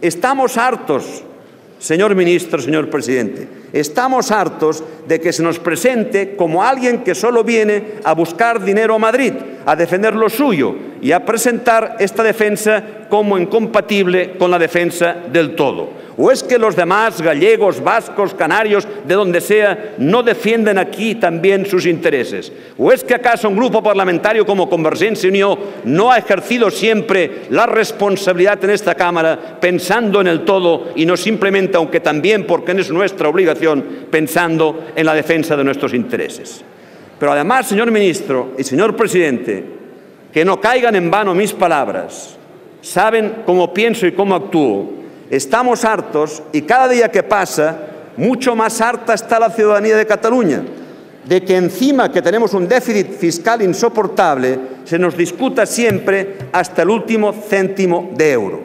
Estamos hartos, señor ministro, señor presidente, estamos hartos de que se nos presente como alguien que solo viene a buscar dinero a Madrid, a defender lo suyo y a presentar esta defensa como incompatible con la defensa del todo. ¿O es que los demás, gallegos, vascos, canarios, de donde sea, no defienden aquí también sus intereses? ¿O es que acaso un grupo parlamentario como Convergencia y Unió no ha ejercido siempre la responsabilidad en esta Cámara pensando en el todo y no simplemente, aunque también porque es nuestra obligación, pensando en la defensa de nuestros intereses? Pero además, señor ministro y señor presidente, que no caigan en vano mis palabras, saben cómo pienso y cómo actúo. Estamos hartos, y cada día que pasa, mucho más harta está la ciudadanía de Cataluña, de que encima que tenemos un déficit fiscal insoportable, se nos discuta siempre hasta el último céntimo de euro.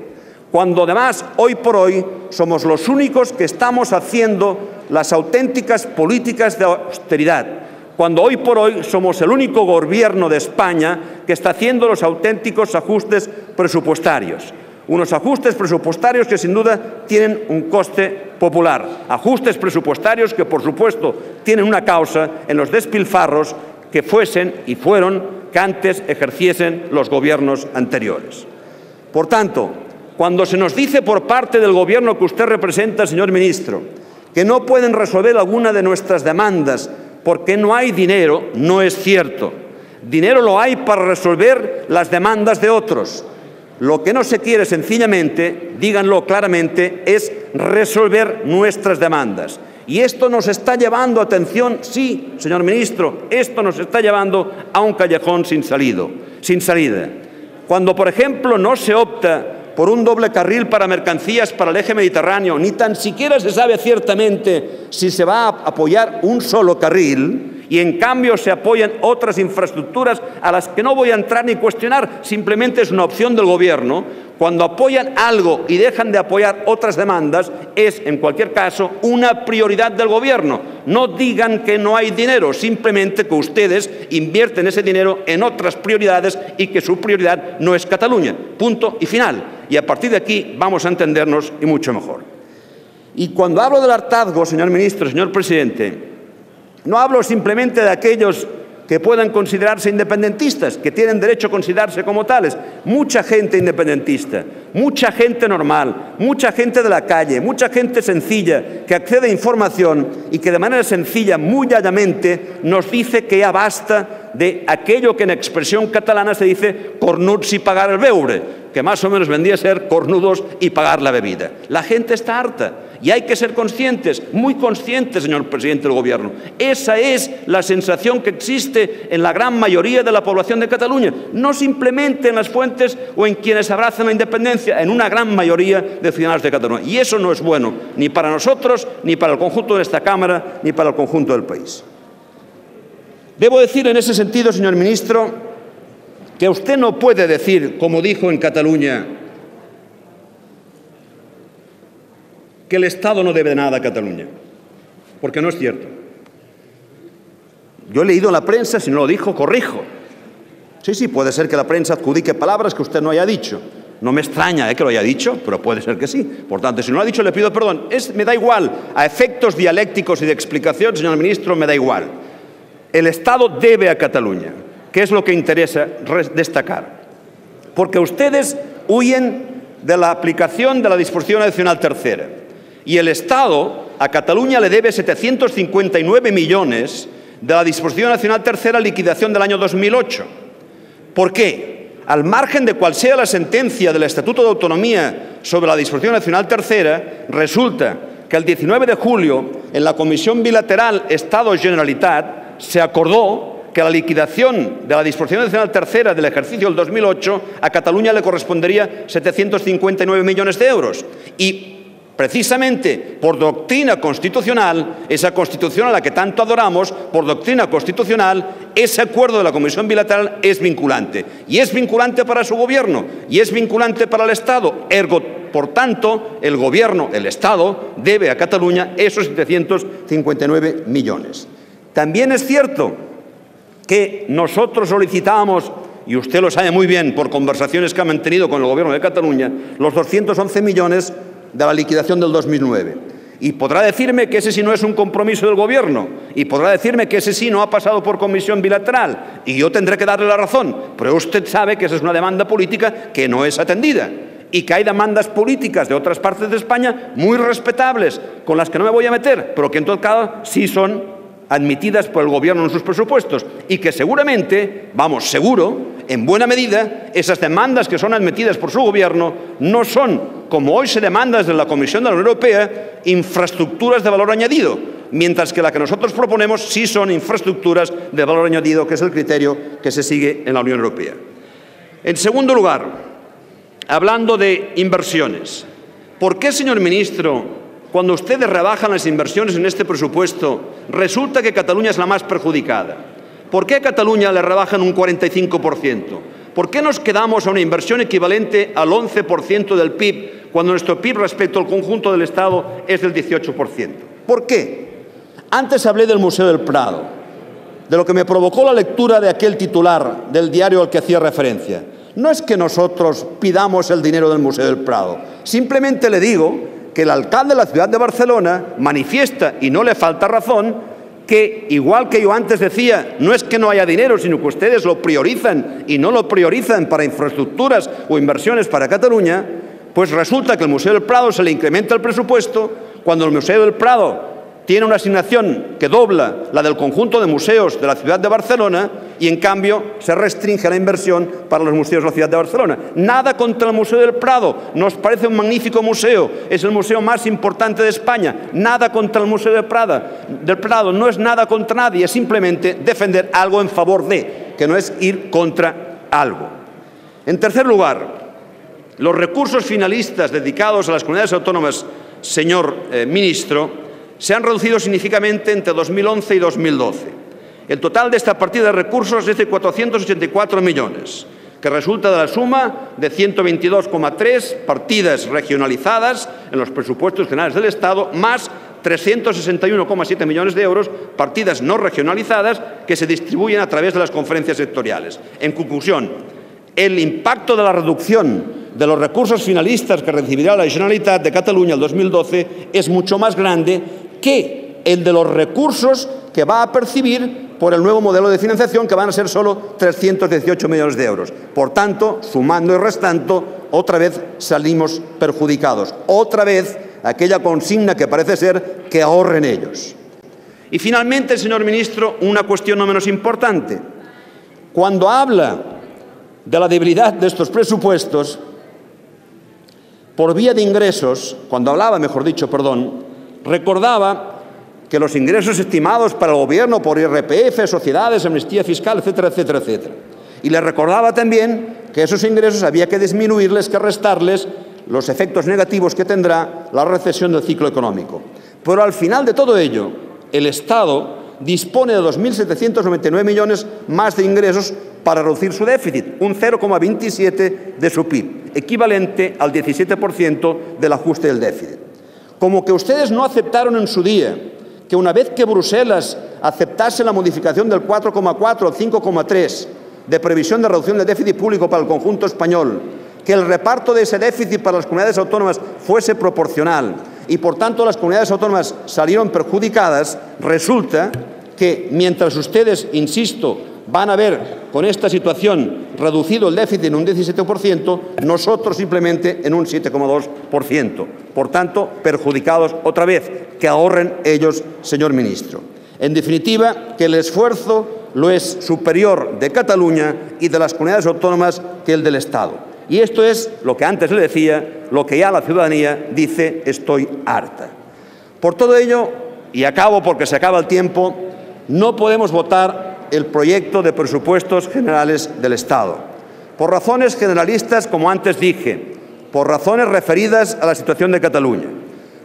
Cuando además, hoy por hoy, somos los únicos que estamos haciendo las auténticas políticas de austeridad. Cuando hoy por hoy somos el único gobierno de España que está haciendo los auténticos ajustes presupuestarios. Unos ajustes presupuestarios que sin duda tienen un coste popular. Ajustes presupuestarios que, por supuesto, tienen una causa en los despilfarros que fuesen y fueron que antes ejerciesen los gobiernos anteriores. Por tanto, cuando se nos dice por parte del gobierno que usted representa, señor ministro, que no pueden resolver alguna de nuestras demandas porque no hay dinero, no es cierto. Dinero lo hay para resolver las demandas de otros. Lo que no se quiere, sencillamente, díganlo claramente, es resolver nuestras demandas. Y esto nos está llevando, atención, sí, señor ministro, esto nos está llevando a un callejón sin salida. Cuando, por ejemplo, no se opta por un doble carril para mercancías para el eje mediterráneo, ni tan siquiera se sabe ciertamente si se va a apoyar un solo carril, y en cambio se apoyan otras infraestructuras a las que no voy a entrar ni cuestionar, simplemente es una opción del Gobierno. Cuando apoyan algo y dejan de apoyar otras demandas, es, en cualquier caso, una prioridad del Gobierno. No digan que no hay dinero, simplemente que ustedes invierten ese dinero en otras prioridades y que su prioridad no es Cataluña. Punto y final. Y a partir de aquí vamos a entendernos y mucho mejor. Y cuando hablo del hartazgo, señor ministro, señor presidente, no hablo simplemente de aquellos que puedan considerarse independentistas, que tienen derecho a considerarse como tales. Mucha gente independentista, mucha gente normal, mucha gente de la calle, mucha gente sencilla que accede a información y que de manera sencilla, muy llanamente, nos dice que ya basta de aquello que en expresión catalana se dice cornuts y pagar el beure, que más o menos vendría a ser cornudos y pagar la bebida. La gente está harta. Y hay que ser conscientes, muy conscientes, señor presidente del Gobierno. Esa es la sensación que existe en la gran mayoría de la población de Cataluña. No simplemente en las fuentes o en quienes abrazan la independencia, en una gran mayoría de ciudadanos de Cataluña. Y eso no es bueno, ni para nosotros, ni para el conjunto de esta Cámara, ni para el conjunto del país. Debo decir en ese sentido, señor ministro, que usted no puede decir, como dijo en Cataluña, que el Estado no debe nada a Cataluña, porque no es cierto. Yo he leído en la prensa, si no lo dijo, corrijo. Sí, puede ser que la prensa adjudique palabras que usted no haya dicho. No me extraña que lo haya dicho, pero puede ser que sí. Por tanto, si no lo ha dicho, le pido perdón. Me da igual, a efectos dialécticos y de explicación, señor ministro, me da igual. El Estado debe a Cataluña, que es lo que interesa destacar. Porque ustedes huyen de la aplicación de la disposición adicional tercera. Y el Estado a Cataluña le debe 759 millones de la disposición nacional tercera liquidación del año 2008. ¿Por qué? Al margen de cuál sea la sentencia del Estatuto de Autonomía sobre la disposición nacional tercera, resulta que el 19 de julio, en la Comisión Bilateral Estado-Generalitat, se acordó que la liquidación de la disposición nacional tercera del ejercicio del 2008 a Cataluña le correspondería 759 millones de euros. Y precisamente por doctrina constitucional, esa Constitución a la que tanto adoramos, por doctrina constitucional, ese acuerdo de la Comisión Bilateral es vinculante. Y es vinculante para su Gobierno, y es vinculante para el Estado. Ergo, por tanto, el Gobierno, el Estado, debe a Cataluña esos 759 millones. También es cierto que nosotros solicitábamos y usted lo sabe muy bien por conversaciones que ha mantenido con el Gobierno de Cataluña, los 211 millones de la liquidación del 2009. Y podrá decirme que ese sí no es un compromiso del Gobierno, y podrá decirme que ese sí no ha pasado por comisión bilateral, y yo tendré que darle la razón, pero usted sabe que esa es una demanda política que no es atendida, y que hay demandas políticas de otras partes de España muy respetables, con las que no me voy a meter, pero que en todo caso sí son admitidas por el Gobierno en sus presupuestos, y que seguramente, vamos, seguro, en buena medida, esas demandas que son admitidas por su Gobierno no son, como hoy se demanda desde la Comisión de la Unión Europea, infraestructuras de valor añadido, mientras que la que nosotros proponemos sí son infraestructuras de valor añadido, que es el criterio que se sigue en la Unión Europea. En segundo lugar, hablando de inversiones, ¿por qué, señor ministro, cuando ustedes rebajan las inversiones en este presupuesto, resulta que Cataluña es la más perjudicada? ¿Por qué a Cataluña le rebajan un 45%? ¿Por qué nos quedamos a una inversión equivalente al 11% del PIB, cuando nuestro PIB respecto al conjunto del Estado es del 18%? ¿Por qué? Antes hablé del Museo del Prado, de lo que me provocó la lectura de aquel titular del diario al que hacía referencia. No es que nosotros pidamos el dinero del Museo del Prado, simplemente le digo que el alcalde de la ciudad de Barcelona manifiesta, y no le falta razón, que, igual que yo antes decía, no es que no haya dinero, sino que ustedes lo priorizan y no lo priorizan para infraestructuras o inversiones para Cataluña, pues resulta que el Museo del Prado se le incrementa el presupuesto cuando el Museo del Prado tiene una asignación que dobla la del conjunto de museos de la ciudad de Barcelona, y en cambio se restringe la inversión para los museos de la ciudad de Barcelona. Nada contra el Museo del Prado, nos parece un magnífico museo, es el museo más importante de España. Nada contra el Museo del Prado, no es nada contra nadie, es simplemente defender algo en favor de, que no es ir contra algo. En tercer lugar, los recursos finalistas dedicados a las comunidades autónomas, señor ministro, se han reducido significativamente entre 2011 y 2012. El total de esta partida de recursos es de 484 millones, que resulta de la suma de 122,3 partidas regionalizadas en los presupuestos generales del Estado, más 361,7 millones de euros, partidas no regionalizadas, que se distribuyen a través de las conferencias sectoriales. En conclusión, el impacto de la reducción de los recursos finalistas que recibirá la Generalitat de Cataluña en 2012 es mucho más grande que el de los recursos que va a percibir por el nuevo modelo de financiación, que van a ser solo 318 millones de euros. Por tanto, sumando y restando, otra vez salimos perjudicados. Otra vez aquella consigna que parece ser que ahorren ellos. Y finalmente, señor ministro, una cuestión no menos importante. Cuando habla de la debilidad de estos presupuestos, por vía de ingresos, cuando hablaba, mejor dicho, recordaba que los ingresos estimados para el Gobierno por IRPF, sociedades, amnistía fiscal, etcétera, etcétera, etcétera. Y le recordaba también que esos ingresos había que disminuirles, que restarles los efectos negativos que tendrá la recesión del ciclo económico. Pero al final de todo ello, el Estado dispone de 2.799 millones más de ingresos para reducir su déficit, un 0,27 de su PIB, equivalente al 17% del ajuste del déficit. Como que ustedes no aceptaron en su día que una vez que Bruselas aceptase la modificación del 4,4 al 5,3 de previsión de reducción del déficit público para el conjunto español, que el reparto de ese déficit para las comunidades autónomas fuese proporcional y, por tanto, las comunidades autónomas salieron perjudicadas, resulta que mientras ustedes, insisto, van a ver con esta situación reducido el déficit en un 17%, nosotros simplemente en un 7,2%. Por tanto, perjudicados otra vez. Que ahorren ellos, señor ministro. En definitiva, que el esfuerzo lo es superior de Cataluña y de las comunidades autónomas que el del Estado. Y esto es lo que antes le decía, lo que ya la ciudadanía dice: estoy harta. Por todo ello, y acabo porque se acaba el tiempo, no podemos votar el proyecto de presupuestos generales del Estado. Por razones generalistas, como antes dije, por razones referidas a la situación de Cataluña.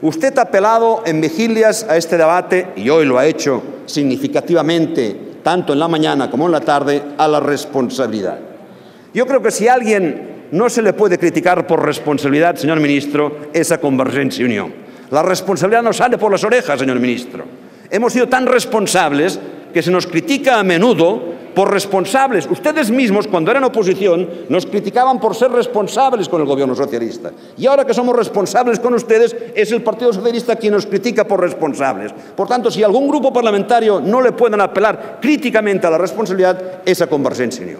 Usted ha apelado en vigilias a este debate, y hoy lo ha hecho significativamente, tanto en la mañana como en la tarde, a la responsabilidad. Yo creo que si a alguien no se le puede criticar por responsabilidad, señor ministro, es a Convergencia y Unió. La responsabilidad nos sale por las orejas, señor ministro. Hemos sido tan responsables que se nos critica a menudo por responsables. Ustedes mismos, cuando eran oposición, nos criticaban por ser responsables con el gobierno socialista. Y ahora que somos responsables con ustedes, es el Partido Socialista quien nos critica por responsables. Por tanto, si algún grupo parlamentario no le pueden apelar críticamente a la responsabilidad, es a Convergència i Unió.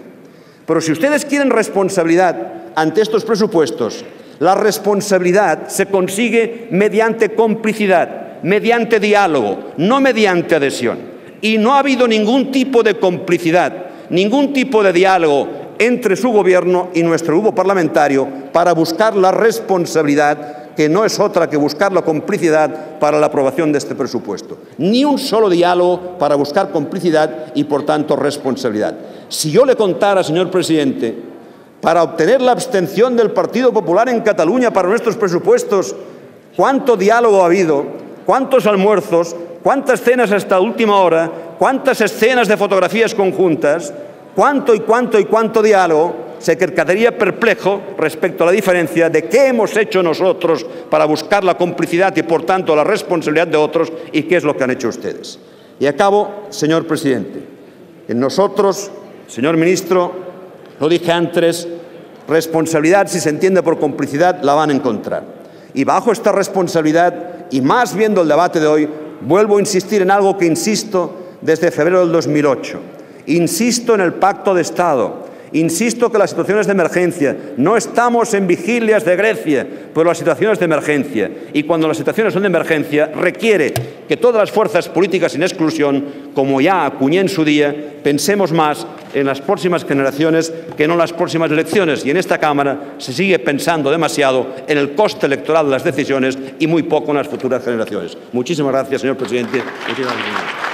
Pero si ustedes quieren responsabilidad ante estos presupuestos, la responsabilidad se consigue mediante complicidad, mediante diálogo, no mediante adhesión. Y no ha habido ningún tipo de complicidad, ningún tipo de diálogo entre su gobierno y nuestro grupo parlamentario para buscar la responsabilidad, que no es otra que buscar la complicidad para la aprobación de este presupuesto. Ni un solo diálogo para buscar complicidad y, por tanto, responsabilidad. Si yo le contara, señor presidente, para obtener la abstención del Partido Popular en Cataluña para nuestros presupuestos, cuánto diálogo ha habido, cuántos almuerzos, cuántas cenas hasta última hora, cuántas escenas de fotografías conjuntas, cuánto diálogo, se quedaría perplejo respecto a la diferencia de qué hemos hecho nosotros para buscar la complicidad y, por tanto, la responsabilidad de otros y qué es lo que han hecho ustedes. Y acabo, señor presidente. En nosotros, señor ministro, lo dije antes, responsabilidad, si se entiende por complicidad, la van a encontrar. Y bajo esta responsabilidad, y más viendo el debate de hoy, vuelvo a insistir en algo que insisto desde febrero del 2008. Insisto en el Pacto de Estado. Insisto que las situaciones de emergencia, no estamos en vigilias de Grecia, pero las situaciones de emergencia. Y cuando las situaciones son de emergencia, requiere que todas las fuerzas políticas sin exclusión, como ya acuñé en su día, pensemos más en las próximas generaciones que no en las próximas elecciones. Y en esta Cámara se sigue pensando demasiado en el coste electoral de las decisiones y muy poco en las futuras generaciones. Muchísimas gracias, señor presidente. Muchísimas gracias.